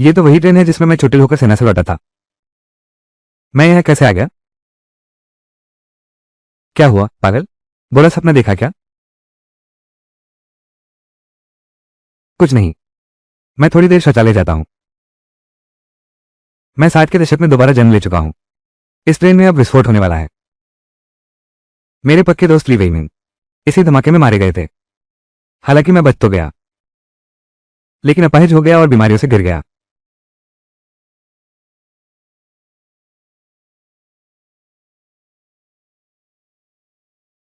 ये तो वही ट्रेन है जिसमें मैं चोटिल होकर सेना से लौटा था। मैं यहाँ कैसे आ गया? क्या हुआ पागल? बुरा सपना देखा क्या? कुछ नहीं। मैं थोड़ी देर शौचालय जाता हूँ। मैं 60 के दशक में दोबारा जन्म ले चुका हूँ। इस ट्रेन में अब विस्फोट होने वाला है। मेरे पक्के दोस्त ली वेइमिंग इसी धमाके में मारे गए थे। हालांकि मैं बच तो गया, लेकिन अपाहिज हो गया और बीमारियों से गिर गया।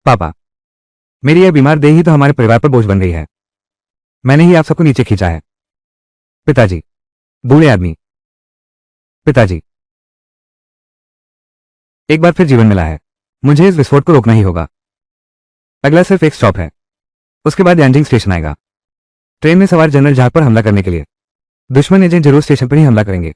पापा, मेरी यह बीमार देह ही तो हमारे परिवार पर बोझ बन गई है। मैंने ही आप सबको नीचे खींचा है। पिताजी। बूढ़े आदमी। पिताजी। एक बार फिर जीवन मिला है। मुझे इस विस्फोट को रोकना ही होगा। अगला सिर्फ एक स्टॉप है, उसके बाद यांजिंग स्टेशन आएगा। ट्रेन में सवार जनरल जहाज पर हमला करने के लिए दुश्मन एजेंट जरूर स्टेशन पर ही हमला करेंगे।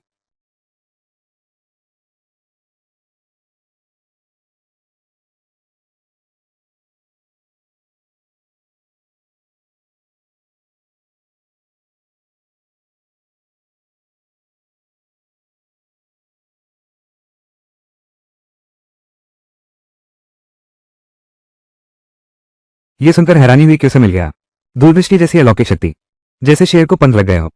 यह सुनकर हैरानी हुई कि उसे मिल गया दूरदृष्टि जैसी अलौकिक शक्ति, जैसे शेर को पंख लग गए हो।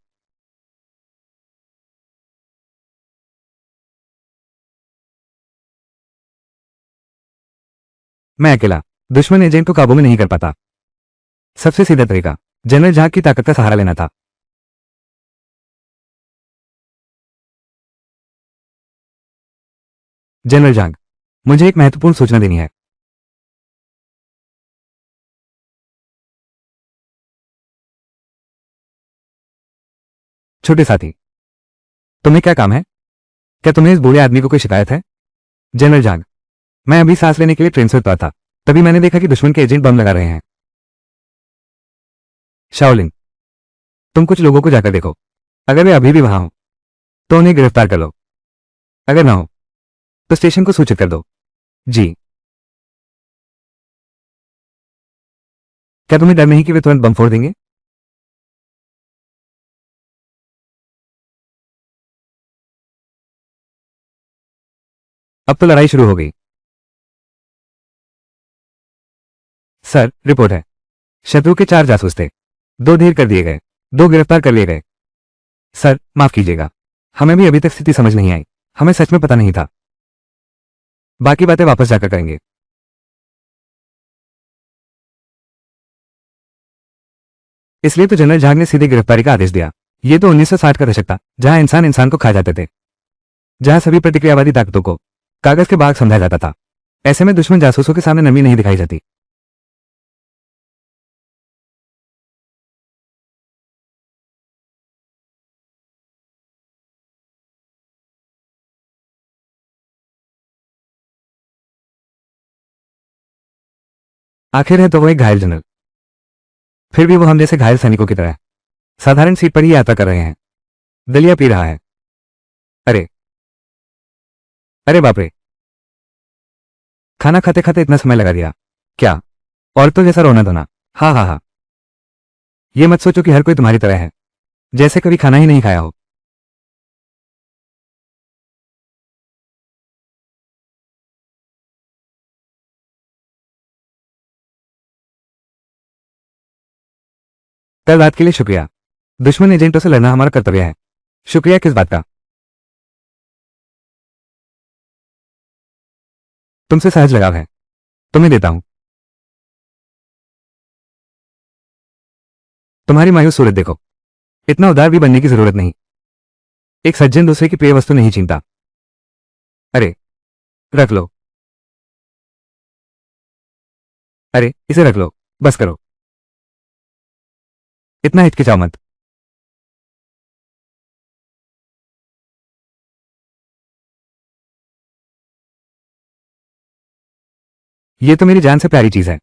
मैं अकेला दुश्मन एजेंट को काबू में नहीं कर पाता। सबसे सीधा तरीका जनरल झाग की ताकत का सहारा लेना था। जनरल झाग, मुझे एक महत्वपूर्ण सूचना देनी है। छोटे साथी, तुम्हें क्या काम है? क्या तुम्हें इस बूढ़े आदमी को कोई शिकायत है? जनरल झाग, मैं अभी सांस लेने के लिए ट्रेन से उतरा था, तभी मैंने देखा कि दुश्मन के एजेंट बम लगा रहे हैं। शाओलिन, तुम कुछ लोगों को जाकर देखो। अगर वे अभी भी वहां हो तो उन्हें गिरफ्तार कर लो। अगर ना हो तो स्टेशन को सूचित कर दो। जी। क्या तुम्हें डर नहीं कि वे तुरंत बम फोड़ देंगे? अब तो लड़ाई शुरू हो गई। सर, रिपोर्ट है। शत्रु के 4 जासूस थे। 2 ढेर कर दिए गए, 2 गिरफ्तार कर लिए गए। सर, माफ कीजिएगा, हमें भी अभी तक स्थिति समझ नहीं आई। हमें सच में पता नहीं था। बाकी बातें वापस जाकर करेंगे। इसलिए तो जनरल झाग ने सीधे गिरफ्तारी का आदेश दिया। ये तो 1960 का दशक था, जहां इंसान इंसान को खा जाते थे, जहां सभी प्रतिक्रियावादी ताकतों को कागज के बाग समझा जाता था। ऐसे में दुश्मन जासूसों के सामने नमी नहीं दिखाई जाती। आखिर है तो वो एक घायल जनरल, फिर भी वो हम जैसे घायल सैनिकों की तरह साधारण सीट पर ही यात्रा कर रहे हैं। दलिया पी रहा है। अरे, अरे बाप रे, खाना खाते खाते इतना समय लगा दिया क्या? औरतों जैसा रोना धोना। हाँ हाँ हाँ। ये मत सोचो कि हर कोई तुम्हारी तरह है, जैसे कभी खाना ही नहीं खाया हो। कल रात के लिए शुक्रिया। दुश्मन एजेंटों से लड़ना हमारा कर्तव्य है। शुक्रिया किस बात का? तुमसे सहज लगाव है। तुम्हें देता हूं। तुम्हारी मायूस सूरत देखो। इतना उदार भी बनने की जरूरत नहीं। एक सज्जन दूसरे की प्रिय वस्तु नहीं छीनता। अरे, रख लो। अरे, इसे रख लो। बस करो। इतना हिचकिचाओ मत। ये तो मेरी जान से प्यारी चीज है।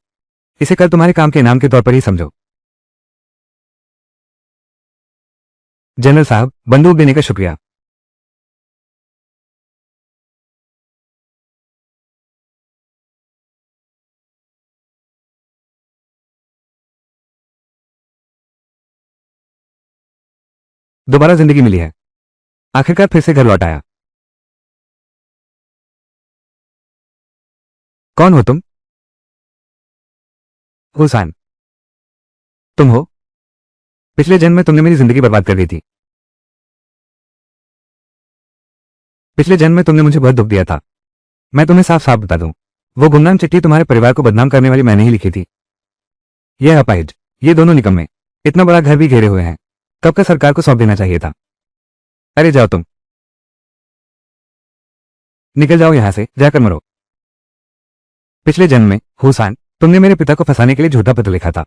इसे कल तुम्हारे काम के इनाम के तौर पर ही समझो। जनरल साहब, बंदूक देने का शुक्रिया। दोबारा जिंदगी मिली है। आखिरकार फिर से घर लौट आया। कौन हो तुम? हुसैन। तुम हो? पिछले जन्म में तुमने मेरी जिंदगी बर्बाद कर दी थी। पिछले जन्म में तुमने मुझे बहुत दुख दिया था। मैं तुम्हें साफ साफ बता दूं, वो गुमनाम चिट्ठी तुम्हारे परिवार को बदनाम करने वाली मैंने ही लिखी थी। यह अपाहिज, ये दोनों निकम्मे, इतना बड़ा घर भी घेरे हुए हैं, कब का सरकार को सौंप देना चाहिए था। अरे जाओ तुम, निकल जाओ यहां से, जाकर मरो। पिछले जन्म में हुसैन, तुमने मेरे पिता को फंसाने के लिए झूठा पत्र लिखा था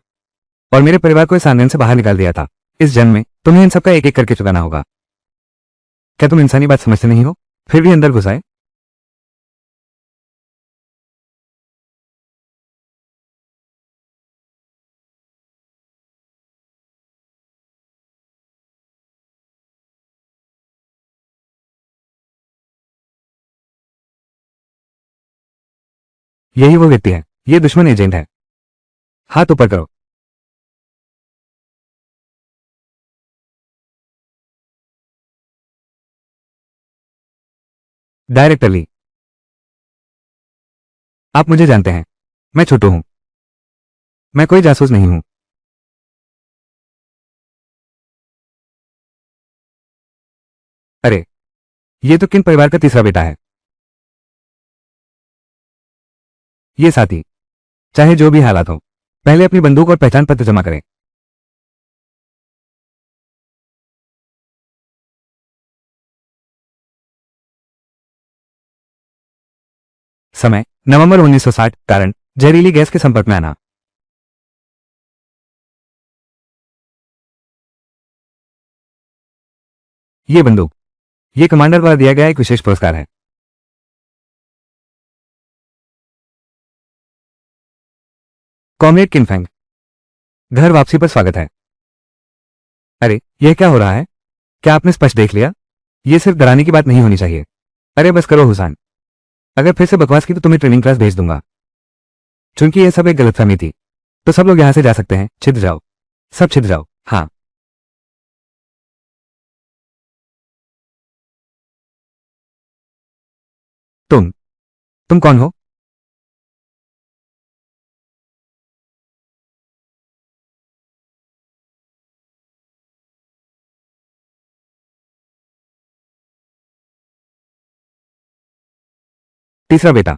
और मेरे परिवार को इस आंदोलन से बाहर निकाल दिया था। इस जन्म में तुम्हें इन सबका एक एक करके चुकाना होगा। क्या तुम इंसानी बात समझते नहीं हो? फिर भी अंदर घुस आए। यही वो व्यक्ति है, ये दुश्मन एजेंट है। हाथ ऊपर करो। डायरेक्टली। आप मुझे जानते हैं, मैं छोटू हूं, मैं कोई जासूस नहीं हूं। अरे, ये तो किन परिवार का तीसरा बेटा है। ये साथी, चाहे जो भी हालात हो, पहले अपनी बंदूक और पहचान पत्र जमा करें। समय नवंबर 1960। कारण जहरीली गैस के संपर्क में आना। ये बंदूक, ये कमांडर द्वारा दिया गया एक विशेष पुरस्कार है। कॉमरेड किनफेंग, घर वापसी पर स्वागत है। अरे, यह क्या हो रहा है? क्या आपने स्पष्ट देख लिया? यह सिर्फ डराने की बात नहीं होनी चाहिए। अरे बस करो हुसैन, अगर फिर से बकवास की तो तुम्हें ट्रेनिंग क्लास भेज दूंगा। चूंकि यह सब एक गलतफहमी थी, तो सब लोग यहां से जा सकते हैं। छिद जाओ, सब छिद जाओ। हाँ, तुम तुम कौन हो? तीसरा बेटा।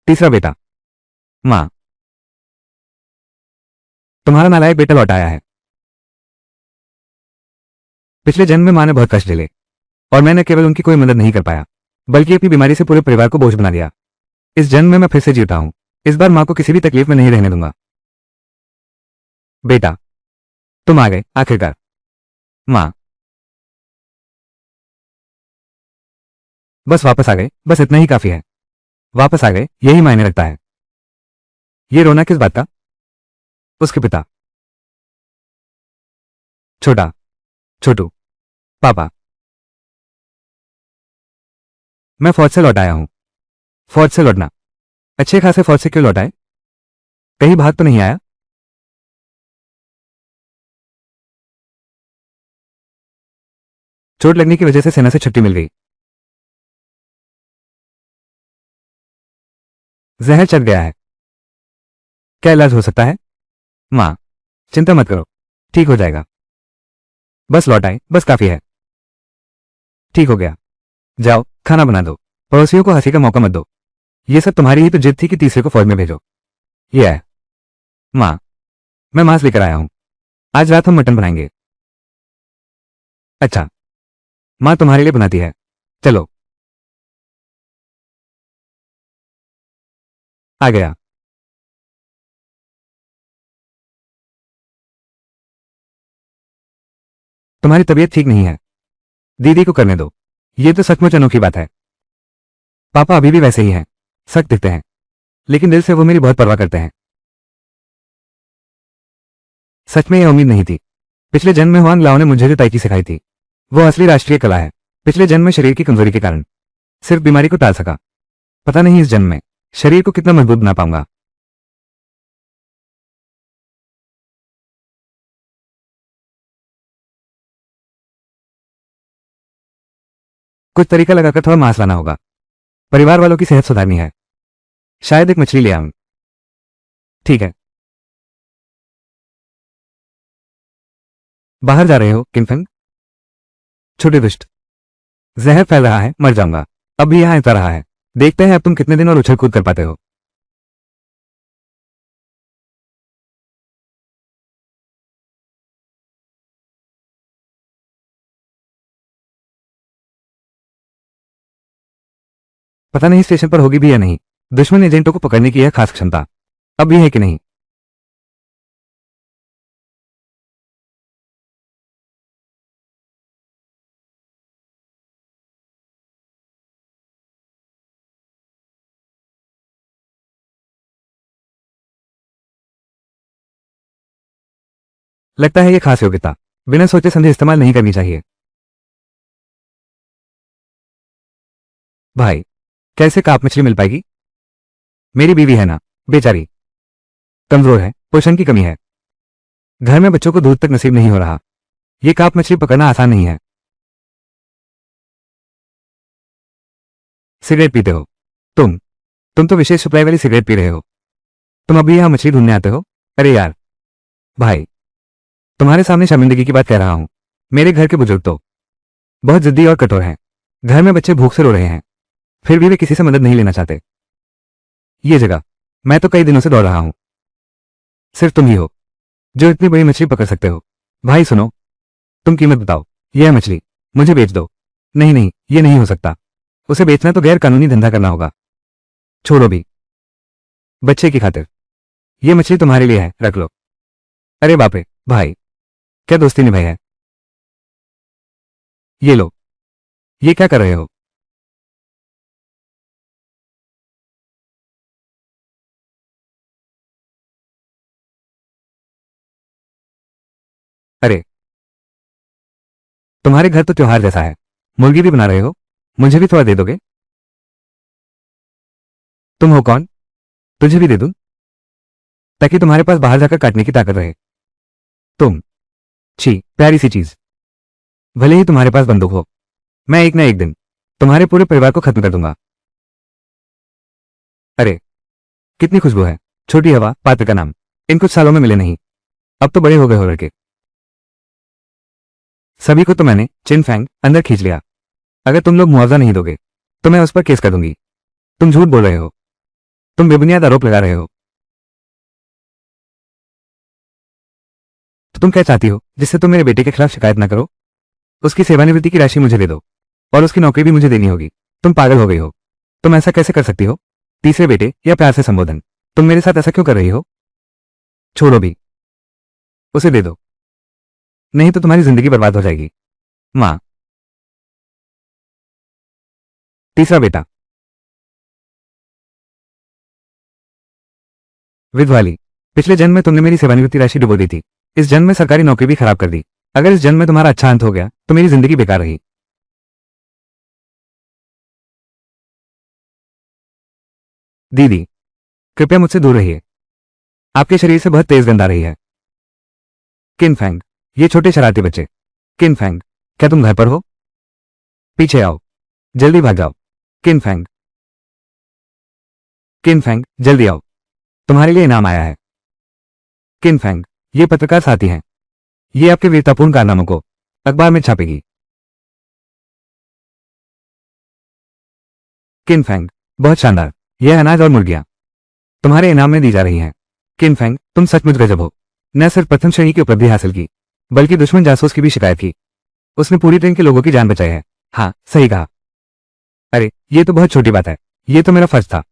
तीसरा बेटा। मां, तुम्हारा नालायक बेटा लौट आया है। पिछले जन्म में मां ने बहुत कष्ट झेले और मैं न केवल उनकी कोई मदद नहीं कर पाया, बल्कि अपनी बीमारी से पूरे परिवार को बोझ बना दिया। इस जन्म में मैं फिर से जीता हूं। इस बार मां को किसी भी तकलीफ में नहीं रहने दूंगा। बेटा, तुम आ गए आखिरकार। मां, बस वापस आ गए, बस इतना ही काफी है। वापस आ गए, यही मायने रखता है। ये रोना किस बात का? उसके पिता। छोटा, छोटू, पापा, मैं फौज से लौट आया हूं। फौज से लौटना? अच्छे खासे फौज से क्यों लौट आए? कहीं भाग तो नहीं आया? चोट लगने की वजह से सेना से छुट्टी मिल गई। जहर चढ़ गया है। क्या इलाज हो सकता है? मां, चिंता मत करो, ठीक हो जाएगा। बस लौट आए, बस काफी है। ठीक हो गया। जाओ, खाना बना दो। पड़ोसियों को हंसी का मौका मत दो। ये सब तुम्हारी ही तो जिद थी कि तीसरे को फौज में भेजो। ये है। मां, मैं मांस लेकर आया हूं। आज रात हम मटन बनाएंगे। अच्छा, मां तुम्हारे लिए बनाती है। चलो। आ गया। तुम्हारी तबीयत ठीक नहीं है, दीदी को करने दो। ये तो सचमुच अनोखी बात है। पापा अभी भी वैसे ही हैं, सख्त दिखते हैं, लेकिन दिल से वो मेरी बहुत परवाह करते हैं। सच में यह उम्मीद नहीं थी। पिछले जन्म में हुआंग लाओ ने मुझे जो ताइची सिखाई थी, वो असली राष्ट्रीय कला है। पिछले जन्म में शरीर की कमजोरी के कारण सिर्फ बीमारी को टाल सका। पता नहीं इस जन्म में शरीर को कितना मजबूत बना पाऊंगा। कुछ तरीका लगाकर थोड़ा मांस लाना होगा। परिवार वालों की सेहत सुधारनी है। शायद एक मछली ले आऊं। ठीक है। बाहर जा रहे हो किनफेंग? छोटे दुष्ट, जहर फैल रहा है, मर जाऊंगा। अब भी यहां इतना रहा है। देखते हैं अब तुम कितने दिन और उछल कूद कर पाते हो। पता नहीं स्टेशन पर होगी भी या नहीं। दुश्मन एजेंटों को पकड़ने की यह खास क्षमता अब भी है कि नहीं। लगता है यह खास योग्यता बिना सोचे समझे इस्तेमाल नहीं करनी चाहिए। भाई, कैसे काप मछली मिल पाएगी? मेरी बीवी है ना, बेचारी कमजोर है, पोषण की कमी है। घर में बच्चों को दूध तक नसीब नहीं हो रहा। ये काप मछली पकड़ना आसान नहीं है। सिगरेट पीते हो तुम तो विशेष सप्लाई वाली सिगरेट पी रहे हो। तुम अभी यहां मछली ढूंढने आते हो? अरे यार भाई, तुम्हारे सामने शर्मिंदगी की बात कह रहा हूं। मेरे घर के बुजुर्ग तो बहुत जिद्दी और कठोर हैं। घर में बच्चे भूख से रो रहे हैं, फिर भी वे किसी से मदद नहीं लेना चाहते। ये जगह मैं तो कई दिनों से दौड़ रहा हूं। सिर्फ तुम ही हो जो इतनी बड़ी मछली पकड़ सकते हो। भाई सुनो, तुम कीमत बताओ। यह मछली मुझे बेच दो। नहीं नहीं, ये नहीं हो सकता। उसे बेचना तो गैर कानूनी धंधा करना होगा। छोड़ो भी, बच्चे की खातिर यह मछली तुम्हारे लिए है, रख लो। अरे बाप रे भाई, क्या दोस्ती निभाई है। ये लो। ये क्या कर रहे हो? अरे, तुम्हारे घर तो त्योहार जैसा है। मुर्गी भी बना रहे हो? मुझे भी थोड़ा दे दोगे? तुम हो कौन? तुझे भी दे दूं, ताकि तुम्हारे पास बाहर जाकर काटने की ताकत रहे। तुम, छी, प्यारी सी चीज। भले ही तुम्हारे पास बंदूक हो, मैं एक ना एक दिन तुम्हारे पूरे परिवार को खत्म कर दूंगा। अरे, कितनी खुशबू है। छोटी हवा, पात्र का नाम। इन कुछ सालों में मिले नहीं। अब तो बड़े हो गए हो लड़के। सभी को तो मैंने चिन फैंग अंदर खींच लिया। अगर तुम लोग मुआवजा नहीं दोगे तो मैं उस पर केस कर दूंगी। तुम झूठ बोल रहे हो। तुम बेबुनियाद आरोप लगा रहे हो। तो तुम क्या चाहती हो जिससे तुम मेरे बेटे के खिलाफ शिकायत ना करो? उसकी सेवानिवृत्ति की राशि मुझे दे दो, और उसकी नौकरी भी मुझे देनी होगी। तुम पागल हो गई हो। तुम ऐसा कैसे कर सकती हो? तीसरे बेटे या प्यार से संबोधन। तुम मेरे साथ ऐसा क्यों कर रही हो? छोड़ो भी, उसे दे दो, नहीं तो तुम्हारी जिंदगी बर्बाद हो जाएगी। माँ। तीसरा बेटा। विधवाली, पिछले जन्म में तुमने मेरी सेवानिवृत्ति राशि डुबो दी थी। इस जन्म में सरकारी नौकरी भी खराब कर दी। अगर इस जन्म में तुम्हारा अच्छा अंत हो गया तो मेरी जिंदगी बेकार रही। दीदी, कृपया मुझसे दूर रहिए। आपके शरीर से बहुत तेज गंध आ रही है। किन फैंग, ये छोटे शरारती बच्चे। किन फैंग, क्या तुम घर पर हो? पीछे आओ, जल्दी भाग जाओ। किन फैंग, किन फैंग, जल्दी आओ, तुम्हारे लिए इनाम आया है। किन फैंग, ये पत्रकार साथी हैं। ये आपके वीरतापूर्ण कारनामों को अखबार में छापेगी। किन फैंग, बहुत शानदार। यह अनाज और मुर्गियां तुम्हारे इनाम में दी जा रही हैं। किन फैंग, तुम सचमुच गजब हो। न सिर्फ प्रथम श्रेणी की उपलब्धि हासिल की, बल्कि दुश्मन जासूस की भी शिकायत की। उसने पूरी ट्रेन के लोगों की जान बचाई है। हाँ, सही कहा। अरे, ये तो बहुत छोटी बात है। ये तो मेरा फर्ज था।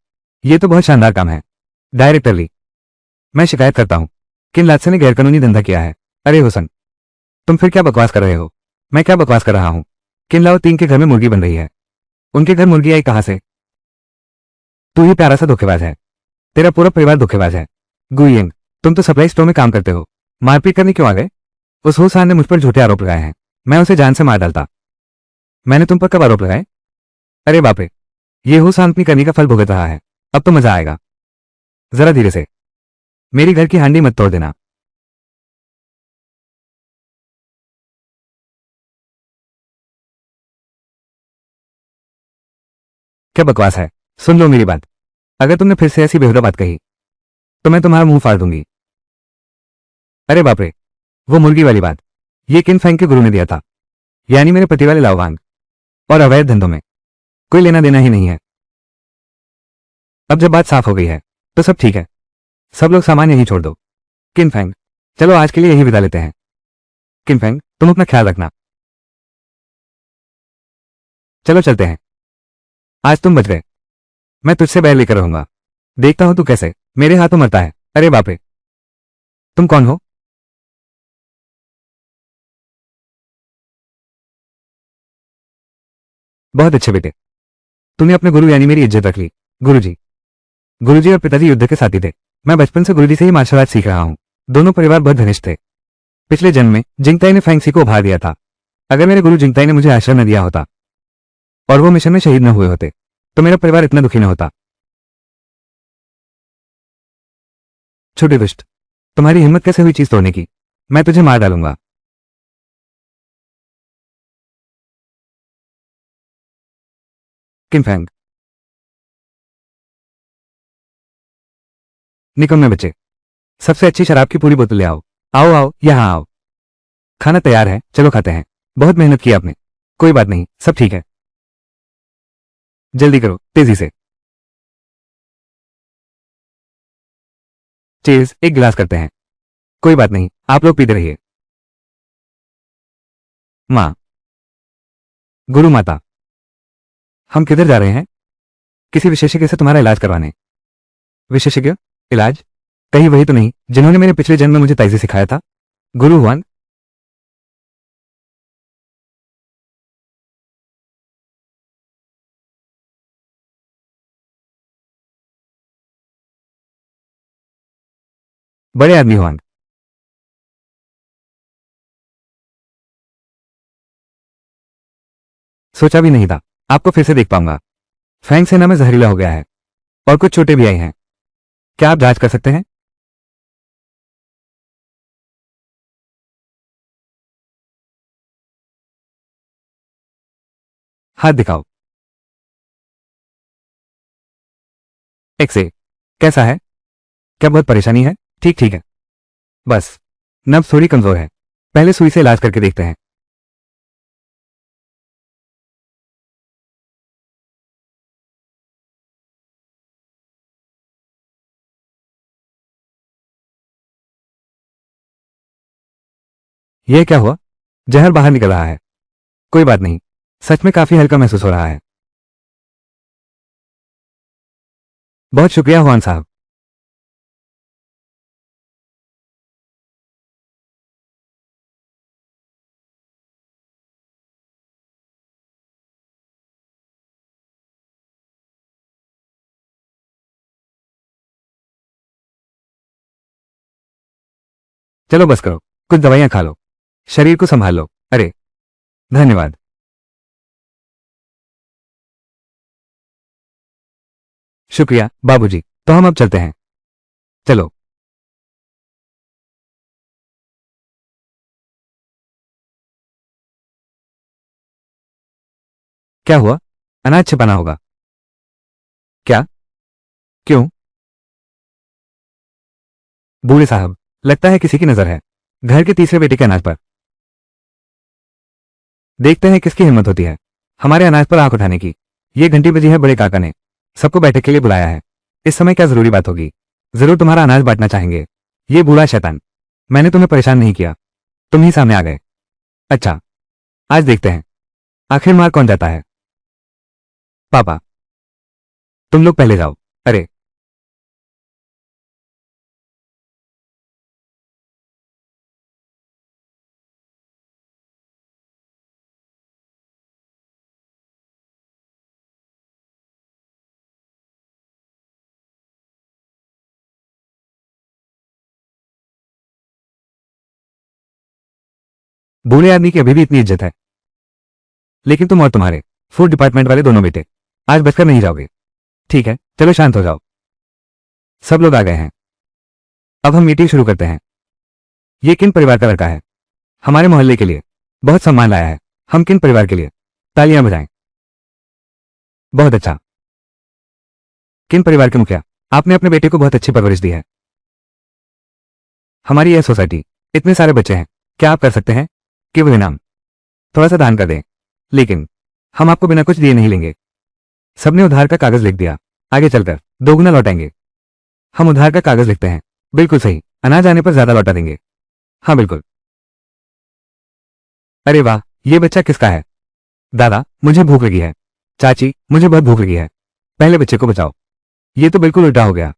ये तो बहुत शानदार काम है। डायरेक्टर ली, मैं शिकायत करता हूं। किन लादसे ने गैरकानूनी धंधा किया है। अरे हुसन, तुम फिर क्या बकवास कर रहे हो? मैं क्या बकवास कर रहा हूं? किन लाओ तीन के घर में मुर्गी बन रही है। उनके घर मुर्गी आई कहां से? तू ही प्यारा सा धोखेबाज है। तेरा पूरा परिवार धोखेबाज है। गुइंग, तुम तो सप्लाई स्टोर में काम करते हो। मारपीट करने क्यों आ गए? उस हुसान ने मुझ पर झूठे आरोप लगाए हैं। मैं उसे जान से मार डालता। मैंने तुम पर कब आरोप लगाए? अरे बाप रे, ये हुसान अपनी करनी का फल भुगत रहा है। अब तो मजा आएगा। जरा धीरे से, मेरी घर की हांडी मत तोड़ देना। क्या बकवास है, सुन लो मेरी बात। अगर तुमने फिर से ऐसी बेहुदा बात कही तो मैं तुम्हारा मुंह फाड़ दूंगी। अरे बाप रे, वो मुर्गी वाली बात, ये किन फैंग के गुरु ने दिया था, यानी मेरे पति वाले लावांग और अवैध धंधों में कोई लेना देना ही नहीं है। अब जब बात साफ हो गई है तो सब ठीक है, सब लोग सामान यहीं छोड़ दो। किन फैंग, चलो आज के लिए यही विदा लेते हैं। किन फैंग, तुम अपना ख्याल रखना। चलो चलते हैं, आज तुम बच गए, मैं तुझसे बैर लेकर रहूंगा। देखता हूं तू कैसे मेरे हाथों मरता है। अरे बाप रे, तुम कौन हो? बहुत अच्छे बेटे, तूने अपने गुरु यानी मेरी इज्जत रख ली। गुरुजी, गुरुजी और पिताजी युद्ध के साथी थे। मैं बचपन से गुरुजी से ही मार्शल आर्ट सीख रहा हूं। दोनों परिवार बहुत घनिष्ठ थे। पिछले जन्म में जिंगताई ने फैंक्सी को उपहार दिया था। अगर मेरे गुरु जिंगताई ने मुझे आश्रय न दिया होता और वो मिशन में शहीद न हुए होते तो मेरा परिवार इतना दुखी न होता। छोटे दुष्ट, तुम्हारी हिम्मत कैसे हुई चीज तोड़ने की? मैं तुझे मार डालूंगा। किन फैंग, निकम्मे बच्चे, सबसे अच्छी शराब की पूरी बोतल ले आओ। आओ आओ, यहां आओ। खाना तैयार है, चलो खाते हैं। बहुत मेहनत की आपने। कोई बात नहीं, सब ठीक है। जल्दी करो, तेजी से। चीज, एक गिलास करते हैं। कोई बात नहीं, आप लोग पीते रहिए। माँ, गुरु माता, हम किधर जा रहे हैं? किसी विशेषज्ञ से तुम्हारा इलाज करवाने। विशेषज्ञ? इलाज? कहीं वही तो नहीं जिन्होंने मेरे पिछले जन्म में मुझे ताइजी सिखाया था? गुरु हुआन? बड़े आदमी हुआन? सोचा भी नहीं था आपको फिर से देख पाऊंगा। फैंग सेना में जहरीला हो गया है और कुछ चोटें भी आई हैं। क्या आप जांच कर सकते हैं? हाथ दिखाओ। एक्सरे कैसा है? क्या बहुत परेशानी है? ठीक ठीक है, बस नब्ज थोड़ी कमजोर है, पहले सुई से इलाज करके देखते हैं। यह क्या हुआ? जहर बाहर निकल रहा है। कोई बात नहीं, सच में काफी हल्का महसूस हो रहा है। बहुत शुक्रिया हुआन साहब। चलो बस करो, कुछ दवाइयां खा लो, शरीर को संभाल लो। अरे, धन्यवाद। शुक्रिया बाबूजी, तो हम अब चलते हैं। चलो। क्या हुआ? अनाज छिपाना होगा? क्या? क्यों? बूढ़े साहब, लगता है किसी की नजर है घर के तीसरे बेटे के अनाज पर। देखते हैं किसकी हिम्मत होती है हमारे अनाज पर आंख उठाने की। ये घंटी बजी है, बड़े काका ने सबको बैठक के लिए बुलाया है। इस समय क्या जरूरी बात होगी? जरूर तुम्हारा अनाज बांटना चाहेंगे। ये बूढ़ा शैतान, मैंने तुम्हें परेशान नहीं किया, तुम ही सामने आ गए। अच्छा, आज देखते हैं आखिर मार कौन जाता है। पापा, तुम लोग पहले जाओ। अरे, बूढ़े आदमी की अभी भी इतनी इज्जत है, लेकिन तुम और तुम्हारे फूड डिपार्टमेंट वाले दोनों बेटे आज बचकर नहीं जाओगे। ठीक है, चलो शांत हो जाओ। सब लोग आ गए हैं, अब हम मीटिंग शुरू करते हैं। ये किन परिवार का लड़का है? हमारे मोहल्ले के लिए बहुत सम्मान लाया है। हम किन परिवार के लिए तालियां बजाएं। बहुत अच्छा, किन परिवार के मुखिया, आपने अपने बेटे को बहुत अच्छी परवरिश दी है। हमारी यह सोसाइटी, इतने सारे बच्चे हैं, क्या आप कर सकते हैं कि वो इनाम थोड़ा सा दान कर दें? लेकिन हम आपको बिना कुछ दिए नहीं लेंगे। सबने उधार का कागज लिख दिया, आगे चलकर दोगुना लौटाएंगे। हम उधार का कागज लिखते हैं, बिल्कुल सही, अनाज आने पर ज्यादा लौटा देंगे। हाँ बिल्कुल। अरे वाह, ये बच्चा किसका है? दादा, मुझे भूख लगी है। चाची, मुझे बहुत भूख लगी है। पहले बच्चे को बचाओ। ये तो बिल्कुल उल्टा हो गया।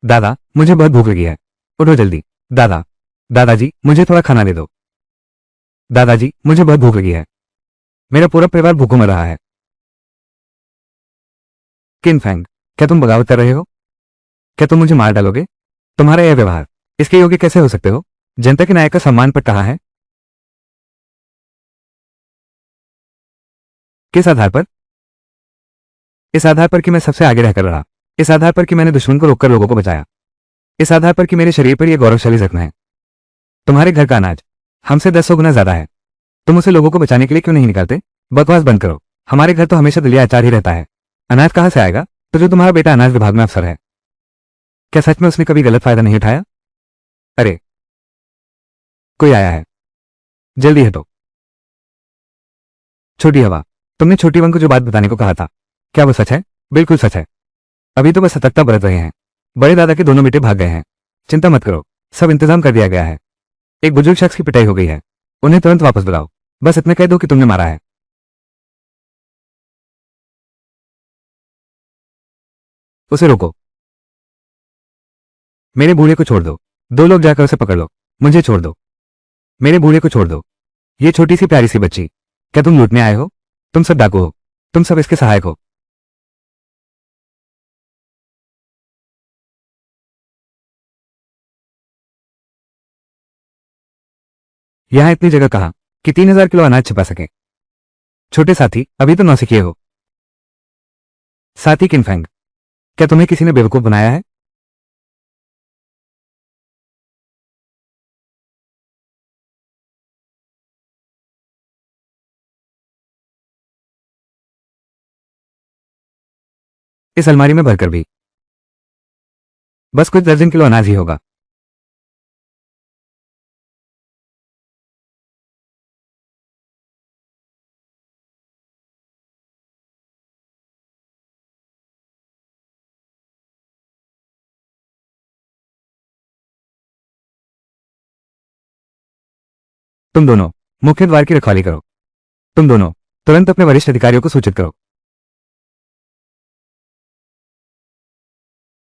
दादा, मुझे बहुत भूख लगी है, उठो जल्दी। दादा, दादाजी, मुझे थोड़ा खाना दे दो। दादाजी, मुझे बहुत भूख लगी है। मेरा पूरा परिवार भूखों मर रहा है। किन फैंग, क्या तुम बगावत कर रहे हो? क्या तुम मुझे मार डालोगे? तुम्हारा यह व्यवहार इसके योग्य कैसे हो सकते हो? जनता के नायक का सम्मान पर कहा है। किस आधार पर? इस आधार पर कि मैं सबसे आगे रहकर रहा, इस आधार पर कि मैंने दुश्मन को रोककर लोगों को बचाया, इस आधार पर कि मेरे शरीर पर यह गौरवशाली जख्म है। तुम्हारे घर का अनाज हमसे 10 गुना ज्यादा है, तुम उसे लोगों को बचाने के लिए क्यों नहीं निकालते? बकवास बंद करो, हमारे घर तो हमेशा दलिया अचार ही रहता है। अनाज कहां से आएगा? तो जो तुम्हारा बेटा अनाज विभाग में अफसर है, क्या सच में उसने कभी गलत फायदा नहीं उठाया? अरे, कोई आया है, जल्दी हटो। छोटी हवा, तुमने छोटी वन को जो बात बताने को कहा था, क्या वो सच है? बिल्कुल सच है। अभी तो बस सतर्कता बरत रहे हैं। बड़े दादा के दोनों बेटे भाग गए हैं। चिंता मत करो, सब इंतजाम कर दिया गया है। एक बुजुर्ग शख्स की पिटाई हो गई है, उन्हें तुरंत वापस बुलाओ। बस इतना कह दो कि तुमने मारा है। उसे रोको। मेरे बूढ़े को छोड़ दो। 2 लोग जाकर उसे पकड़ लो। मुझे छोड़ दो। मेरे बूढ़े को छोड़ दो। ये छोटी सी प्यारी सी बच्ची, क्या तुम लूटने आए हो? तुम सब डाकू हो, तुम सब इसके सहायक हो। यहां इतनी जगह कहां कि 3000 किलो अनाज छिपा सके? छोटे साथी, अभी तो नौसिखिए हो। साथी किनफेंग, क्या तुम्हें किसी ने बेवकूफ बनाया है? इस अलमारी में भरकर भी बस कुछ दर्जन किलो अनाज ही होगा। तुम दोनों मुख्य द्वार की रखवाली करो। तुम दोनों तुरंत अपने वरिष्ठ अधिकारियों को सूचित करो।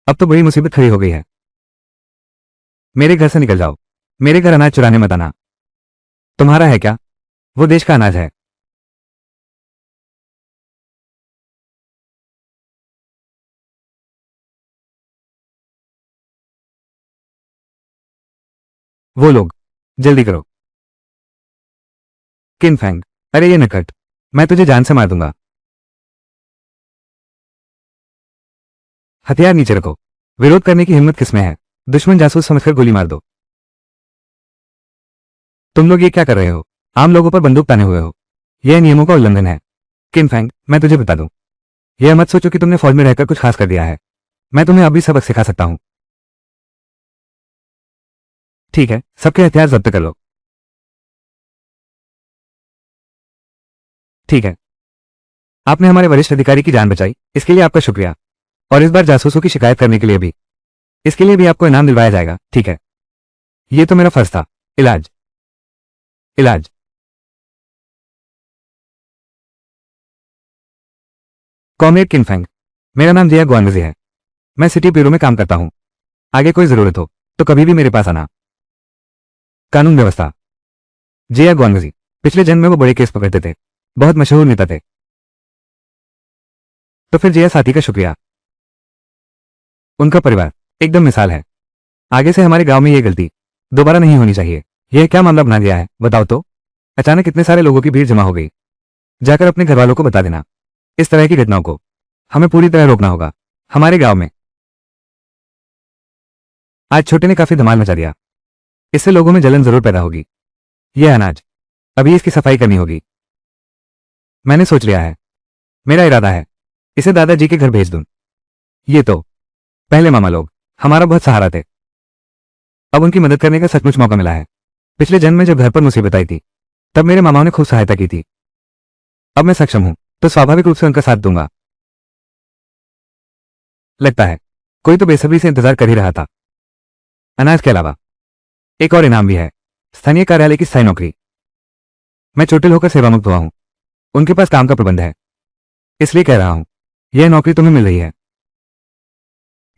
अब तो बड़ी मुसीबत खड़ी हो गई है। मेरे घर से निकल जाओ। मेरे घर अनाज चुराने मत आना। तुम्हारा है क्या? वो देश का अनाज है। वो लोग, जल्दी करो। किन फैंग, अरे ये नकट, मैं तुझे जान से मार दूंगा। हथियार नीचे रखो। विरोध करने की हिम्मत किसमें है? दुश्मन जासूस समझकर गोली मार दो। तुम लोग ये क्या कर रहे हो? आम लोगों पर बंदूक ताने हुए हो। यह नियमों का उल्लंघन है। किन फैंग, मैं तुझे बता दूं, यह मत सोचो कि तुमने फौज में रहकर कुछ खास कर दिया है। मैं तुम्हें अभी सबक सिखा सकता हूं। ठीक है, सबके हथियार जब्त कर लो। ठीक है, आपने हमारे वरिष्ठ अधिकारी की जान बचाई, इसके लिए आपका शुक्रिया। और इस बार जासूसों की शिकायत करने के लिए भी, इसके लिए भी आपको इनाम दिलवाया जाएगा। ठीक है, ये तो मेरा फर्ज था। इलाज, इलाज। कॉमरेड किनफेंग, मेरा नाम जिया गुआनवजी है। मैं सिटी ब्यूरो में काम करता हूं। आगे कोई जरूरत हो तो कभी भी मेरे पास आना। कानून व्यवस्था, जिया गुआनवजी, पिछले जन्म में वो बड़े केस पकड़ते थे, बहुत मशहूर नेता थे। तो फिर जिया साथी का शुक्रिया। उनका परिवार एकदम मिसाल है। आगे से हमारे गांव में ये गलती दोबारा नहीं होनी चाहिए। यह क्या मामला बना दिया है, बताओ तो? अचानक इतने सारे लोगों की भीड़ जमा हो गई। जाकर अपने घर वालों को बता देना। इस तरह की घटनाओं को हमें पूरी तरह रोकना होगा। हमारे गांव में आज छोटे ने काफी धमाल मचा दिया। इससे लोगों में जलन जरूर पैदा होगी। यह अनाज, अभी इसकी सफाई करनी होगी। मैंने सोच लिया है। मेरा इरादा है इसे दादाजी के घर भेज दूं। ये तो पहले मामा लोग हमारा बहुत सहारा थे, अब उनकी मदद करने का सचमुच मौका मिला है। पिछले जन्म में जब घर पर मुसीबत आई थी तब मेरे मामाओं ने खूब सहायता की थी। अब मैं सक्षम हूं तो स्वाभाविक रूप से उनका साथ दूंगा। लगता है कोई तो बेसब्री से इंतजार कर ही रहा था। अनाज के अलावा एक और इनाम भी है, स्थानीय कार्यालय की स्थायी नौकरी। मैं चोटिल होकर सेवामुक्त हुआ हूं, उनके पास काम का प्रबंध है, इसलिए कह रहा हूं यह नौकरी तुम्हें मिल रही है,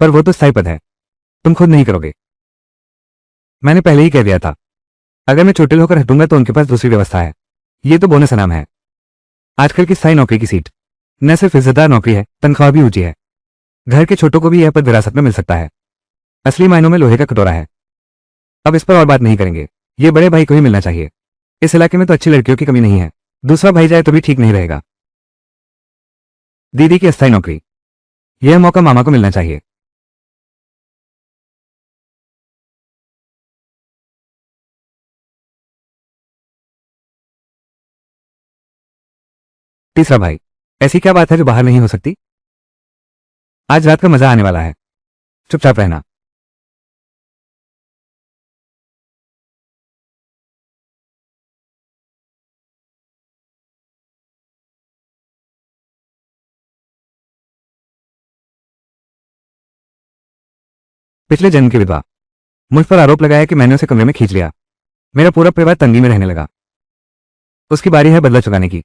पर वो तो स्थायी पद है, तुम खुद नहीं करोगे। मैंने पहले ही कह दिया था, अगर मैं चोटिल होकर हटूंगा तो उनके पास दूसरी व्यवस्था है। ये तो बोनस इनाम है। आजकल की स्थायी नौकरी की सीट न सिर्फ इज्जतदार नौकरी है, तनख्वाह भी ऊंची है। घर के छोटों को भी यह पद विरासत में मिल सकता है। असली मायनों में लोहे का कटोरा है। अब इस पर और बात नहीं करेंगे, ये बड़े भाई को ही मिलना चाहिए। इस इलाके में तो अच्छी लड़कियों की कमी नहीं है, दूसरा भाई जाए तो भी ठीक नहीं रहेगा। दीदी की अस्थायी नौकरी, यह मौका मामा को मिलना चाहिए। तीसरा भाई, ऐसी क्या बात है जो बाहर नहीं हो सकती? आज रात का मजा आने वाला है, चुपचाप रहना। पिछले जन्म की विधवा मुझ पर आरोप लगाया कि मैंने उसे कमरे में खींच लिया। मेरा पूरा परिवार तंगी में रहने लगा। उसकी बारी है बदला चुकाने की।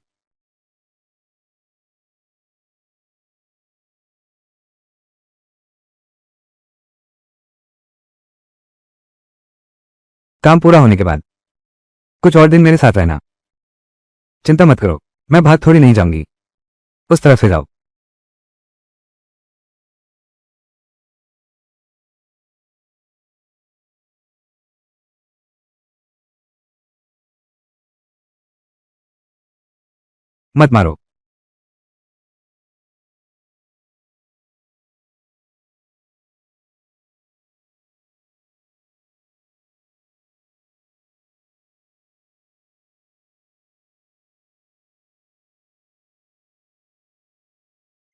काम पूरा होने के बाद कुछ और दिन मेरे साथ रहना। चिंता मत करो, मैं भाग थोड़ी नहीं जाऊंगी। उस तरफ से जाओ। मत मारो।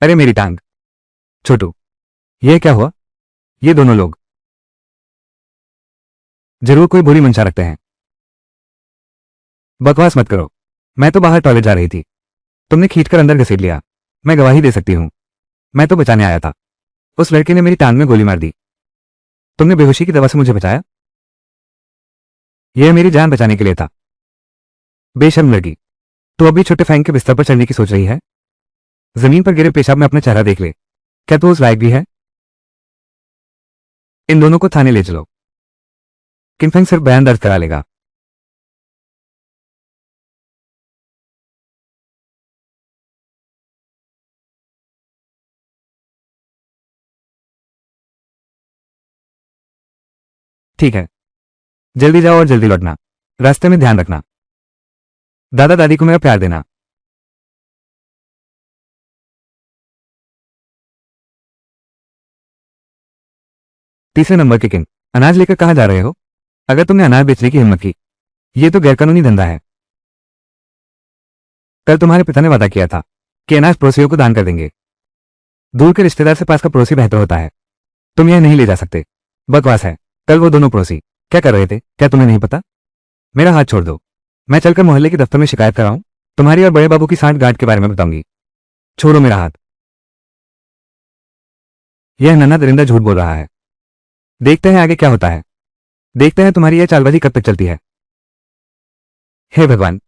अरे मेरी टांग। छोटू, यह क्या हुआ? ये दोनों लोग जरूर कोई बुरी मंशा रखते हैं। बकवास मत करो, मैं तो बाहर टॉयलेट जा रही थी, तुमने खींचकर अंदर घसीट लिया। मैं गवाही दे सकती हूं, मैं तो बचाने आया था। उस लड़के ने मेरी टांग में गोली मार दी, तुमने बेहोशी की दवा से मुझे बचाया। यह मेरी जान बचाने के लिए था। बेशर्म लड़की, तो अभी छोटे फैंग के बिस्तर पर चढ़ने की सोच रही है? जमीन पर गिरे पेशाब में अपना चेहरा देख ले, क्या तू उस लायक भी है? इन दोनों को थाने ले चलो, किनफेंग सिर्फ बयान दर्ज करा लेगा। ठीक है, जल्दी जाओ और जल्दी लौटना। रास्ते में ध्यान रखना। दादा दादी को मेरा प्यार देना। तीसरे नंबर के किंग, अनाज लेकर कहां जा रहे हो? अगर तुमने अनाज बेचने की हिम्मत की, यह तो गैरकानूनी धंधा है। कल तुम्हारे पिता ने वादा किया था कि अनाज पड़ोसियों को दान कर देंगे। दूर के रिश्तेदार से पास का पड़ोसी बेहतर होता है, तुम यह नहीं ले जा सकते। बकवास है। कल वो दोनों पड़ोसी क्या कर रहे थे, क्या तुम्हें नहीं पता? मेरा हाथ छोड़ दो, मैं चलकर मोहल्ले के दफ्तर में शिकायत कराऊं। तुम्हारी और बड़े बाबू की सांठ गांठ के बारे में बताऊंगी। छोड़ो मेरा हाथ। यह नन्हा दरिंदा झूठ बोल रहा है। देखते हैं आगे क्या होता है। देखते हैं तुम्हारी यह चालबाजी कब तक चलती है। हे भगवान।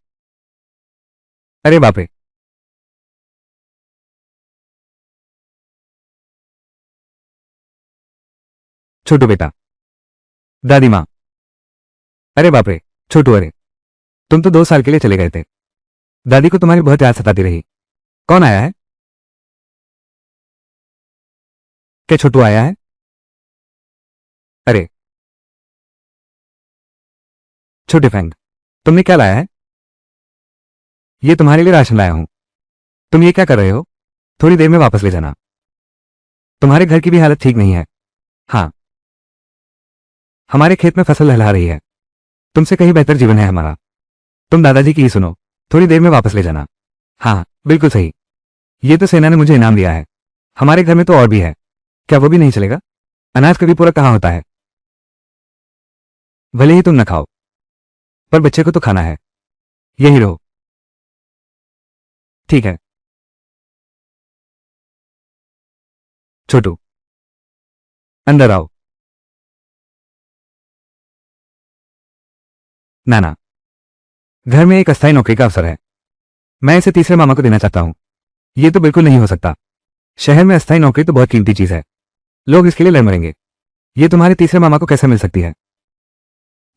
अरे बाप रे। छोटू बेटा। दादी माँ। अरे बाप रे। छोटू, अरे तुम तो 2 साल के लिए चले गए थे। दादी को तुम्हारी बहुत याद सताती रही। कौन आया है? क्या छोटू आया है? अरे छोटे फैंग, तुमने क्या लाया है? ये तुम्हारे लिए राशन लाया हूं। तुम ये क्या कर रहे हो? थोड़ी देर में वापस ले जाना। तुम्हारे घर की भी हालत ठीक नहीं है। हाँ, हमारे खेत में फसल लहला रही है, तुमसे कहीं बेहतर जीवन है हमारा। तुम दादाजी की ही सुनो, थोड़ी देर में वापस ले जाना। हाँ बिल्कुल सही। ये तो सेना ने मुझे इनाम दिया है। हमारे घर में तो और भी है, क्या वो भी नहीं चलेगा? अनाज कभी पूरा कहाँ होता है। भले ही तुम न खाओ, पर बच्चे को तो खाना है। यही रहो। ठीक है। छोटू, अंदर आओ। नाना, घर में एक अस्थायी नौकरी का अवसर है, मैं इसे तीसरे मामा को देना चाहता हूं। ये तो बिल्कुल नहीं हो सकता। शहर में अस्थायी नौकरी तो बहुत कीमती चीज है, लोग इसके लिए लड़ मरेंगे। ये तुम्हारे तीसरे मामा को कैसे मिल सकती है?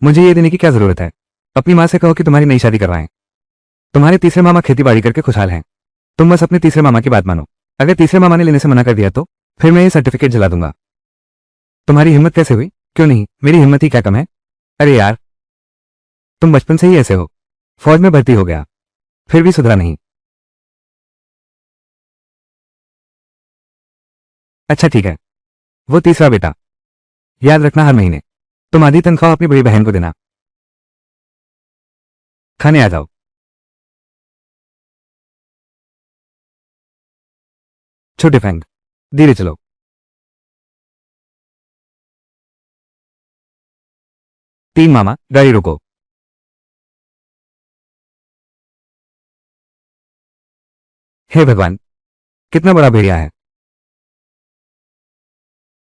मुझे ये देने की क्या जरूरत है? अपनी माँ से कहो कि तुम्हारी नई शादी करवाएं। तुम्हारे तीसरे मामा खेती बाड़ी करके खुशहाल हैं। तुम बस अपने तीसरे मामा की बात मानो। अगर तीसरे मामा ने लेने से मना कर दिया तो फिर मैं ये सर्टिफिकेट जला दूंगा। तुम्हारी हिम्मत कैसे हुई? क्यों नहीं, मेरी हिम्मत ही क्या कम है? अरे यार, तुम बचपन से ही ऐसे हो। फौज में भर्ती हो गया, फिर भी सुधरा नहीं। अच्छा ठीक है, वो तीसरा बेटा, याद रखना हर महीने तुम आधी तनख्वाह अपनी बड़ी बहन को देना। खाने आ जाओ। छोटे फैंग, धीरे चलो। तीन मामा, गाड़ी रोको। हे भगवान, कितना बड़ा भेड़िया है।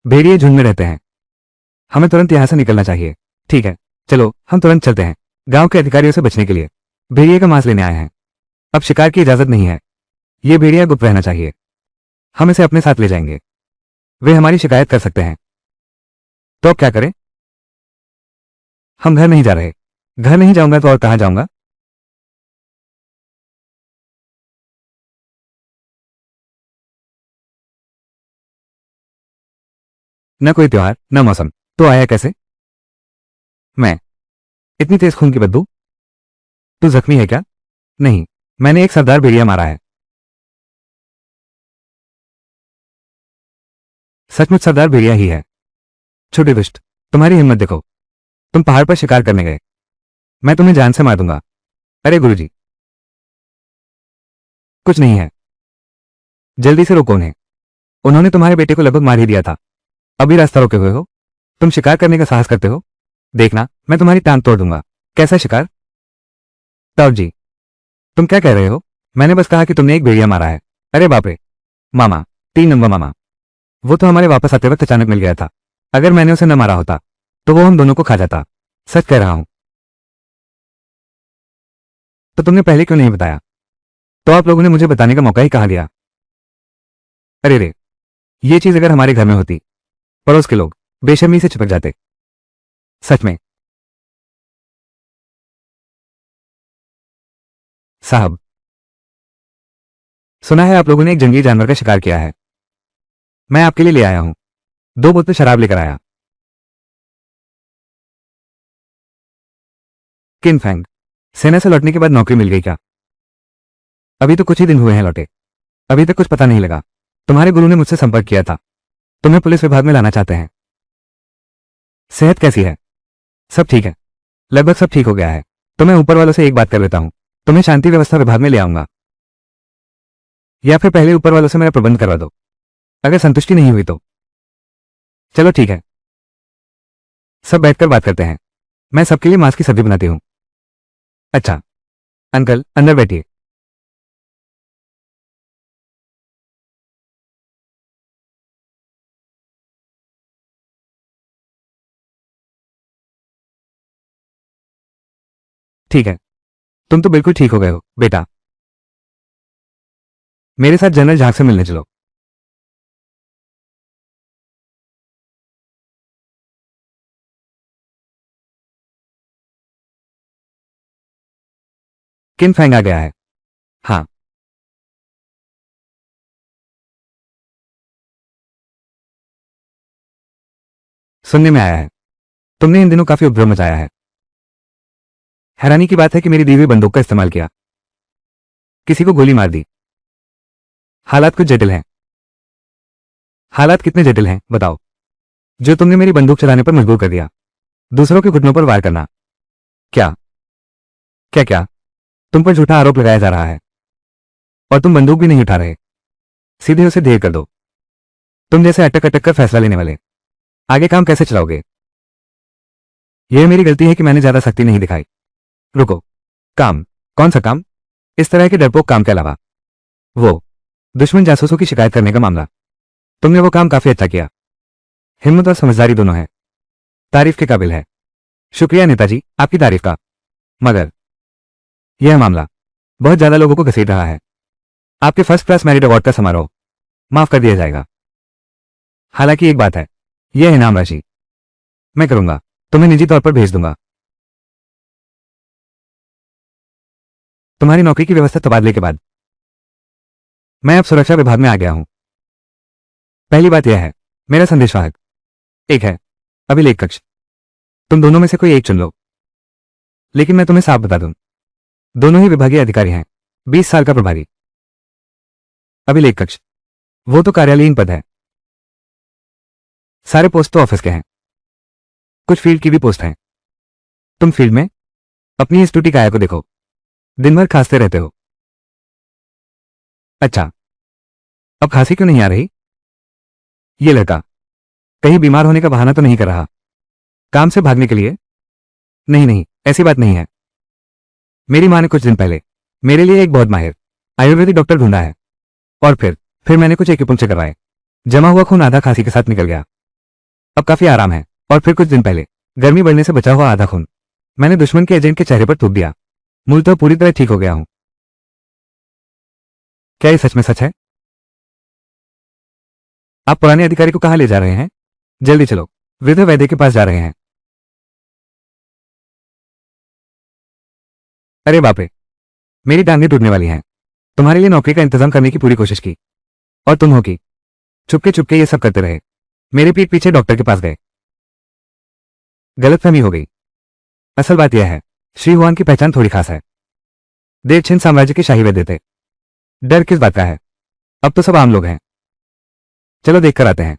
भेड़िए झुंड में रहते हैं, हमें तुरंत यहां से निकलना चाहिए। ठीक है, चलो हम तुरंत चलते हैं। गांव के अधिकारियों से बचने के लिए भेड़िए का मांस लेने आए हैं। अब शिकार की इजाजत नहीं है, ये भेड़िया गुप्त रहना चाहिए। हम इसे अपने साथ ले जाएंगे, वे हमारी शिकायत कर सकते हैं। तो अब क्या करें? हम घर नहीं जा रहे। घर नहीं जाऊंगा तो और कहां जाऊंगा? न कोई त्योहार न मौसम, तो आया कैसे? मैं, इतनी तेज खून की बदबू। तू जख्मी है क्या? नहीं, मैंने एक सरदार भेड़िया मारा है। सचमुच सरदार भेड़िया ही है। छोटे दुष्ट, तुम्हारी हिम्मत देखो, तुम पहाड़ पर शिकार करने गए, मैं तुम्हें जान से मार दूंगा। अरे गुरुजी, कुछ नहीं है, जल्दी से रोको उन्हें। उन्होंने तुम्हारे बेटे को लगभग मार ही दिया था, अभी रास्ता रोके हुए हो। तुम शिकार करने का साहस करते हो? देखना, मैं तुम्हारी टांग तोड़ दूंगा। कैसा शिकार? ताऊ जी, तुम क्या कह रहे हो? मैंने बस कहा कि तुमने एक भेड़िया मारा है। अरे बाप रे। मामा, 3 नंबर मामा, वो तो हमारे वापस आते वक्त अचानक मिल गया था। अगर मैंने उसे न मारा होता तो वो हम दोनों को खा जाता। सच कह रहा हूं। तो तुमने पहले क्यों नहीं बताया? तो आप लोगों ने मुझे बताने का मौका ही कहाँ दिया? अरे रे, ये चीज अगर हमारे घर में होती, पड़ोस के लोग बेशर्मी से चिपक जाते। सच में। साहब, सुना है आप लोगों ने एक जंगली जानवर का शिकार किया है। मैं आपके लिए ले आया हूं, 2 बोतल शराब लेकर आया। किन फैंग, सेना से लौटने के बाद नौकरी मिल गई क्या? अभी तो कुछ ही दिन हुए हैं लौटे, अभी तक कुछ पता नहीं लगा। तुम्हारे गुरु ने मुझसे संपर्क किया था, तुम्हें पुलिस विभाग में लाना चाहते हैं। सेहत कैसी है? सब ठीक है, लगभग सब ठीक हो गया है। तो मैं ऊपर वालों से एक बात कर लेता हूं, तुम्हें शांति व्यवस्था विभाग में ले आऊंगा, या फिर पहले ऊपर वालों से मेरा प्रबंध करवा दो। अगर संतुष्टि नहीं हुई तो चलो ठीक है, सब बैठकर बात करते हैं। मैं सबके लिए मांस की सब्जी बनाती हूं। अच्छा, अंकल अंदर बैठिए। ठीक है, तुम तो बिल्कुल ठीक हो गए हो बेटा। मेरे साथ जनरल झाक से मिलने चलो। किन फैंग आ गया है? हाँ, सुनने में आया है तुमने इन दिनों काफी उपद्रव मचाया है। हैरानी की बात है कि मेरी दी हुई बंदूक का इस्तेमाल किया, किसी को गोली मार दी। हालात कुछ जटिल हैं। हालात कितने जटिल हैं बताओ? जो तुमने मेरी बंदूक चलाने पर मजबूर कर दिया, दूसरों के घुटनों पर वार करना। क्या क्या क्या? तुम पर झूठा आरोप लगाया जा रहा है और तुम बंदूक भी नहीं उठा रहे। सीधे उसे ढेर कर दो। तुम जैसे अटक अटक कर फैसला लेने वाले आगे काम कैसे चलाओगे? यह मेरी गलती है कि मैंने ज्यादा सख्ती नहीं दिखाई। रुको, काम? कौन सा काम? इस तरह के डरपोक काम के अलावा? वो दुश्मन जासूसों की शिकायत करने का मामला। तुमने वो काम काफी अच्छा किया। हिम्मत और समझदारी दोनों है, तारीफ के काबिल है। शुक्रिया नेताजी, आपकी तारीफ का। मगर यह मामला बहुत ज्यादा लोगों को घसीट रहा है। आपके फर्स्ट क्लास मेरिट अवार्ड का समारोह माफ कर दिया जाएगा। हालांकि एक बात है, यह इनाम राशि मैं करूंगा, तुम्हें निजी तौर पर भेज दूंगा। तुम्हारी नौकरी की व्यवस्था तबादले के बाद मैं अब सुरक्षा विभाग में आ गया हूं। पहली बात यह है, मेरा संदेशवाहक एक है, अभिलेख कक्ष। तुम दोनों में से कोई एक चुन लो। लेकिन मैं तुम्हें साफ बता दूं, दोनों ही विभागीय अधिकारी हैं। 20 साल का प्रभारी। अभिलेख कक्ष वो तो कार्यालयीन पद है। सारे पोस्ट तो ऑफिस के हैं, कुछ फील्ड की भी पोस्ट हैं। तुम फील्ड में अपनी इस टूटी काया को देखो, दिन भर खांसते रहते हो। अच्छा, अब खांसी क्यों नहीं आ रही? ये लड़का कहीं बीमार होने का बहाना तो नहीं कर रहा? काम से भागने के लिए? नहीं नहीं, ऐसी बात नहीं है। मेरी मां ने कुछ दिन पहले मेरे लिए एक बहुत माहिर आयुर्वेदिक डॉक्टर ढूंढा है, और फिर मैंने कुछ एक्यूपंक्चर करवाए। जमा हुआ खून आधा खांसी के साथ निकल गया। अब काफी आराम है। और फिर कुछ दिन पहले गर्मी बढ़ने से बचा हुआ आधा खून मैंने दुश्मन के एजेंट के चेहरे पर थूक दिया। मूलतः पूरी तरह ठीक हो गया हूं। क्या ये सच में सच है? आप पुराने अधिकारी को कहां ले जा रहे हैं? जल्दी चलो, वृद्ध वैद्य के पास जा रहे हैं। अरे बाप रे, मेरी टांगें टूटने वाली हैं। तुम्हारे लिए नौकरी का इंतजाम करने की पूरी कोशिश की, और तुम हो कि चुपके चुपके ये सब करते रहे। मेरे पीठ पीछे डॉक्टर के पास गए। गलतफहमी हो गई। असल बात यह है, श्री हुआन की पहचान थोड़ी खास है। देव छिन साम्राज्य के शाही वैद्य थे। डर किस बात का है? अब तो सब आम लोग हैं। चलो देखकर आते हैं।